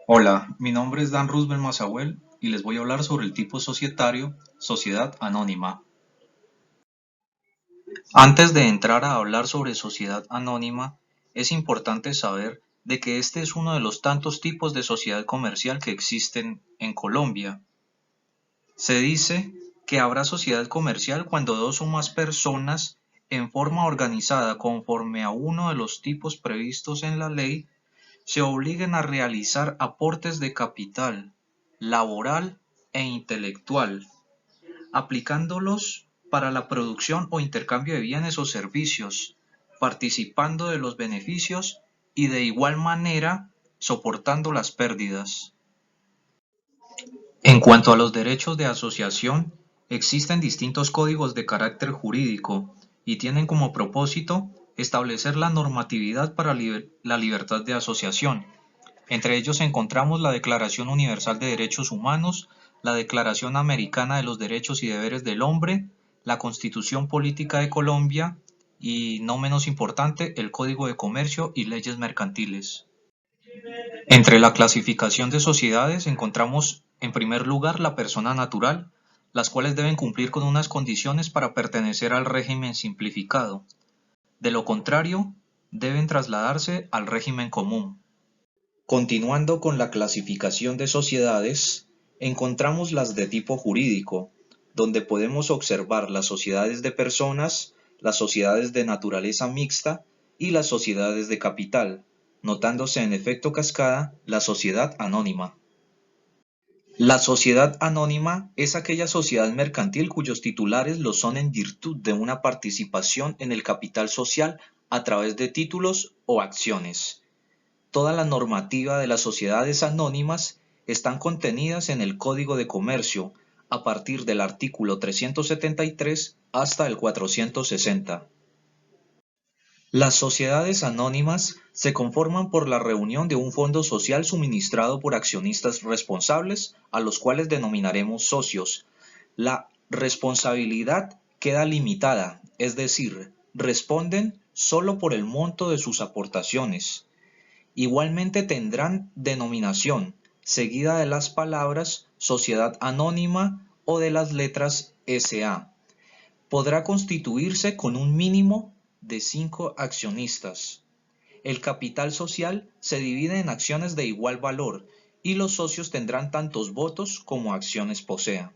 Hola, mi nombre es Dan Roosevelt Mazahuel y les voy a hablar sobre el tipo societario, sociedad anónima. Antes de entrar a hablar sobre sociedad anónima, es importante saber de que este es uno de los tantos tipos de sociedad comercial que existen en Colombia. Se dice que habrá sociedad comercial cuando dos o más personas, en forma organizada conforme a uno de los tipos previstos en la ley, se obliguen a realizar aportes de capital, laboral e intelectual, aplicándolos para la producción o intercambio de bienes o servicios, participando de los beneficios y de igual manera soportando las pérdidas. En cuanto a los derechos de asociación, existen distintos códigos de carácter jurídico y tienen como propósito establecer la normatividad para la libertad de asociación. Entre ellos encontramos la Declaración Universal de Derechos Humanos, la Declaración Americana de los Derechos y Deberes del Hombre, la Constitución Política de Colombia y, no menos importante, el Código de Comercio y leyes mercantiles. Entre la clasificación de sociedades encontramos, en primer lugar, la persona natural, las cuales deben cumplir con unas condiciones para pertenecer al régimen simplificado. De lo contrario, deben trasladarse al régimen común. Continuando con la clasificación de sociedades, encontramos las de tipo jurídico, donde podemos observar las sociedades de personas, las sociedades de naturaleza mixta y las sociedades de capital, notándose en efecto cascada la sociedad anónima. La sociedad anónima es aquella sociedad mercantil cuyos titulares lo son en virtud de una participación en el capital social a través de títulos o acciones. Toda la normativa de las sociedades anónimas están contenidas en el Código de Comercio a partir del artículo 373 hasta el 460. Las sociedades anónimas se conforman por la reunión de un fondo social suministrado por accionistas responsables, a los cuales denominaremos socios. La responsabilidad queda limitada, es decir, responden solo por el monto de sus aportaciones. Igualmente tendrán denominación, seguida de las palabras sociedad anónima o de las letras SA. Podrá constituirse con un mínimo de 5 accionistas. El capital social se divide en acciones de igual valor y los socios tendrán tantos votos como acciones posea.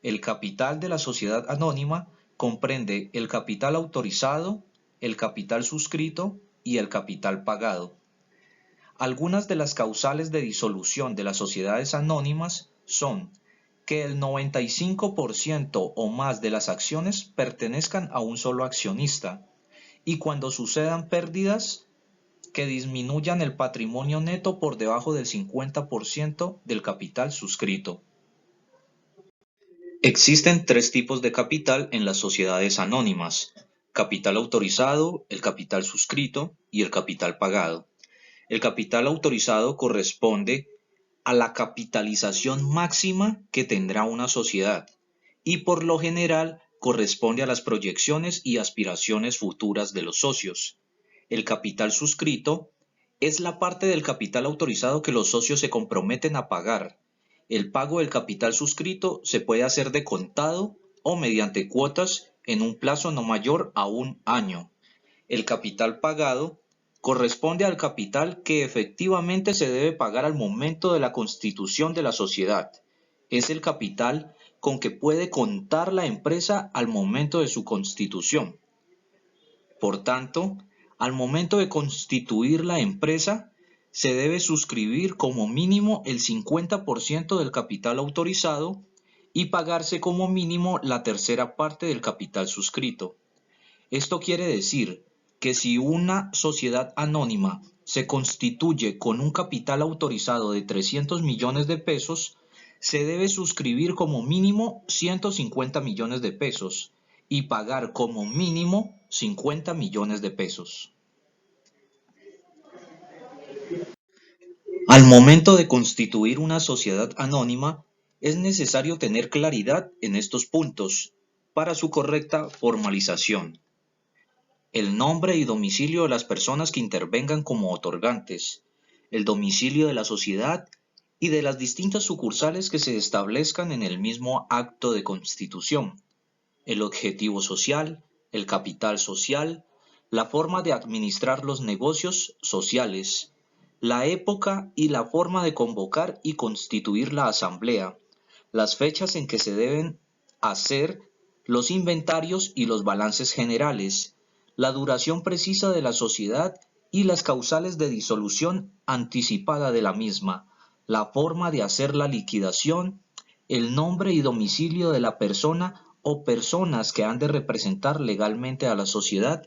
El capital de la sociedad anónima comprende el capital autorizado, el capital suscrito y el capital pagado. Algunas de las causales de disolución de las sociedades anónimas son que el 95% o más de las acciones pertenezcan a un solo accionista y cuando sucedan pérdidas, que disminuyan el patrimonio neto por debajo del 50% del capital suscrito. Existen tres tipos de capital en las sociedades anónimas: capital autorizado, el capital suscrito y el capital pagado. El capital autorizado corresponde a la capitalización máxima que tendrá una sociedad y por lo general corresponde a las proyecciones y aspiraciones futuras de los socios. El capital suscrito es la parte del capital autorizado que los socios se comprometen a pagar. El pago del capital suscrito se puede hacer de contado o mediante cuotas en un plazo no mayor a un año. El capital pagado corresponde al capital que efectivamente se debe pagar al momento de la constitución de la sociedad. Es el capital con que puede contar la empresa al momento de su constitución. Por tanto, al momento de constituir la empresa, se debe suscribir como mínimo el 50% del capital autorizado y pagarse como mínimo la tercera parte del capital suscrito. Esto quiere decir que si una sociedad anónima se constituye con un capital autorizado de 300 millones de pesos, se debe suscribir como mínimo 150 millones de pesos y pagar como mínimo 50 millones de pesos. Al momento de constituir una sociedad anónima, es necesario tener claridad en estos puntos para su correcta formalización: el nombre y domicilio de las personas que intervengan como otorgantes, el domicilio de la sociedad y de las distintas sucursales que se establezcan en el mismo acto de constitución, el objetivo social, el capital social, la forma de administrar los negocios sociales, la época y la forma de convocar y constituir la asamblea, las fechas en que se deben hacer los inventarios y los balances generales, la duración precisa de la sociedad y las causales de disolución anticipada de la misma, la forma de hacer la liquidación, el nombre y domicilio de la persona o personas que han de representar legalmente a la sociedad,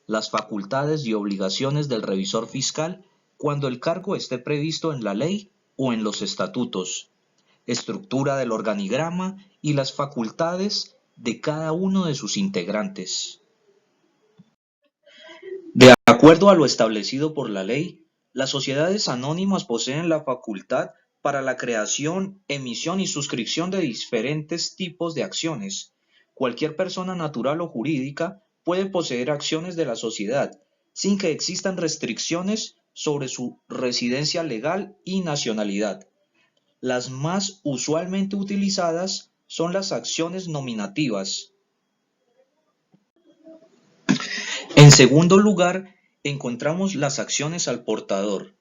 las facultades y obligaciones del revisor fiscal cuando el cargo esté previsto en la ley o en los estatutos, estructura del organigrama y las facultades de cada uno de sus integrantes. De acuerdo a lo establecido por la ley, las sociedades anónimas poseen la facultad para la creación, emisión y suscripción de diferentes tipos de acciones. Cualquier persona natural o jurídica puede poseer acciones de la sociedad, sin que existan restricciones sobre su residencia legal y nacionalidad. Las más usualmente utilizadas son las acciones nominativas. En segundo lugar, encontramos las acciones al portador.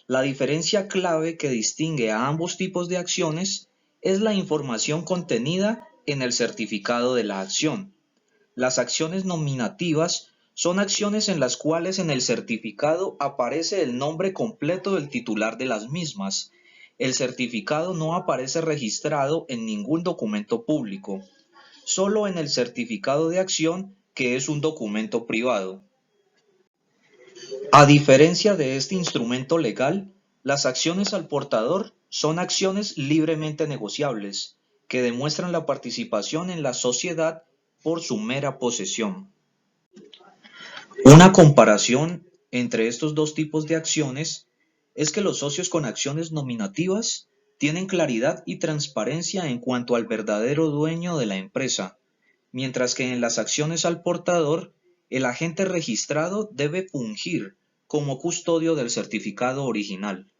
La diferencia clave que distingue a ambos tipos de acciones es la información contenida en el certificado de la acción. Las acciones nominativas son acciones en las cuales en el certificado aparece el nombre completo del titular de las mismas. El certificado no aparece registrado en ningún documento público, solo en el certificado de acción, que es un documento privado. A diferencia de este instrumento legal, las acciones al portador son acciones libremente negociables, que demuestran la participación en la sociedad por su mera posesión. Una comparación entre estos dos tipos de acciones es que los socios con acciones nominativas tienen claridad y transparencia en cuanto al verdadero dueño de la empresa, mientras que en las acciones al portador, el agente registrado debe fungir como custodio del certificado original.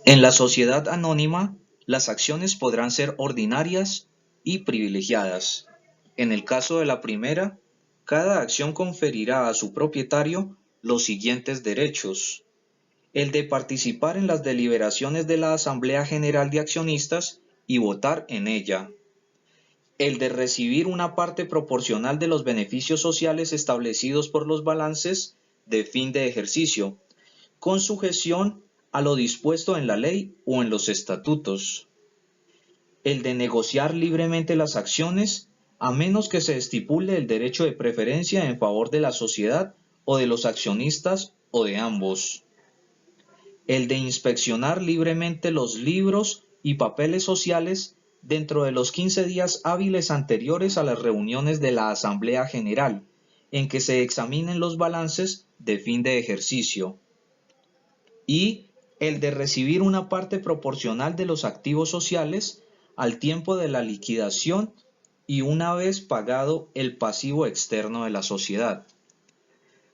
En la sociedad anónima, las acciones podrán ser ordinarias y privilegiadas. En el caso de la primera, cada acción conferirá a su propietario los siguientes derechos: el de participar en las deliberaciones de la Asamblea General de Accionistas y votar en ella; el de recibir una parte proporcional de los beneficios sociales establecidos por los balances de fin de ejercicio, con sujeción a lo dispuesto en la ley o en los estatutos; el de negociar libremente las acciones, a menos que se estipule el derecho de preferencia en favor de la sociedad o de los accionistas o de ambos; el de inspeccionar libremente los libros y papeles sociales dentro de los 15 días hábiles anteriores a las reuniones de la Asamblea General, en que se examinen los balances de fin de ejercicio; y el de recibir una parte proporcional de los activos sociales al tiempo de la liquidación y una vez pagado el pasivo externo de la sociedad.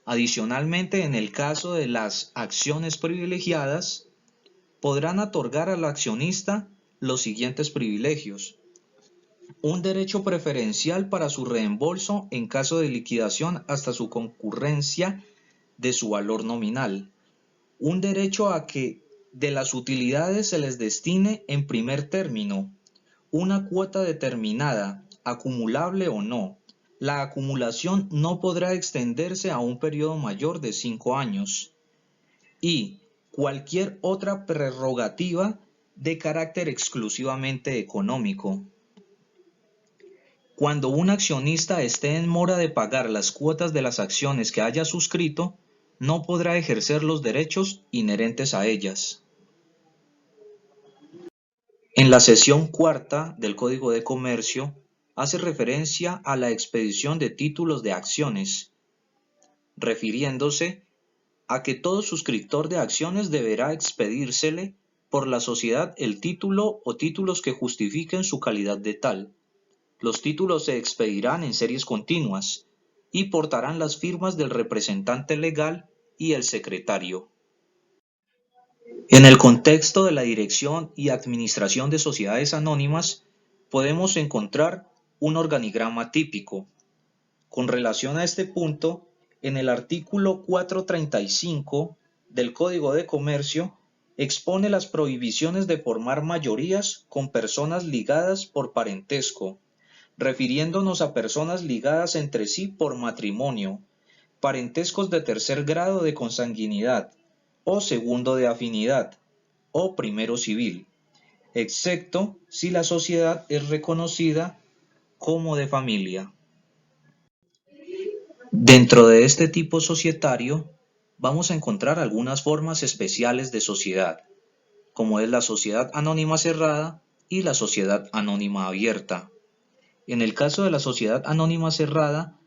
Adicionalmente, en el caso de las acciones privilegiadas, podrán otorgar al accionista los siguientes privilegios: un derecho preferencial para su reembolso en caso de liquidación hasta su concurrencia de su valor nominal; un derecho a que de las utilidades se les destine en primer término una cuota determinada, acumulable o no. La acumulación no podrá extenderse a un periodo mayor de 5 años. Y cualquier otra prerrogativa de carácter exclusivamente económico. Cuando un accionista esté en mora de pagar las cuotas de las acciones que haya suscrito, no podrá ejercer los derechos inherentes a ellas. En la sección cuarta del Código de Comercio hace referencia a la expedición de títulos de acciones, refiriéndose a que todo suscriptor de acciones deberá expedírsele por la sociedad el título o títulos que justifiquen su calidad de tal. Los títulos se expedirán en series continuas y portarán las firmas del representante legal y el secretario. En el contexto de la dirección y administración de sociedades anónimas, podemos encontrar un organigrama típico. Con relación a este punto, en el artículo 435 del Código de Comercio expone las prohibiciones de formar mayorías con personas ligadas por parentesco, refiriéndonos a personas ligadas entre sí por matrimonio, parentescos de tercer grado de consanguinidad, o segundo de afinidad, o primero civil, excepto si la sociedad es reconocida como de familia. Dentro de este tipo societario, vamos a encontrar algunas formas especiales de sociedad, como es la sociedad anónima cerrada y la sociedad anónima abierta. En el caso de la sociedad anónima cerrada,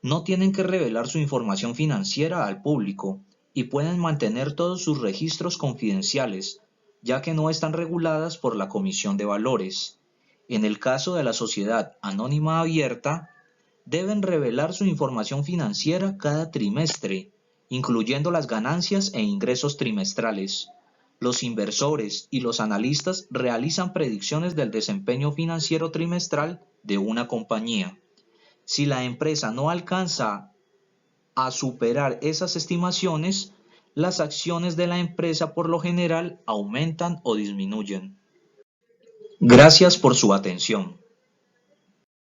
no tienen que revelar su información financiera al público y pueden mantener todos sus registros confidenciales, ya que no están reguladas por la Comisión de Valores. En el caso de la sociedad anónima abierta, deben revelar su información financiera cada trimestre, incluyendo las ganancias e ingresos trimestrales. Los inversores y los analistas realizan predicciones del desempeño financiero trimestral de una compañía. Si la empresa no alcanza a superar esas estimaciones, las acciones de la empresa por lo general aumentan o disminuyen. Gracias por su atención.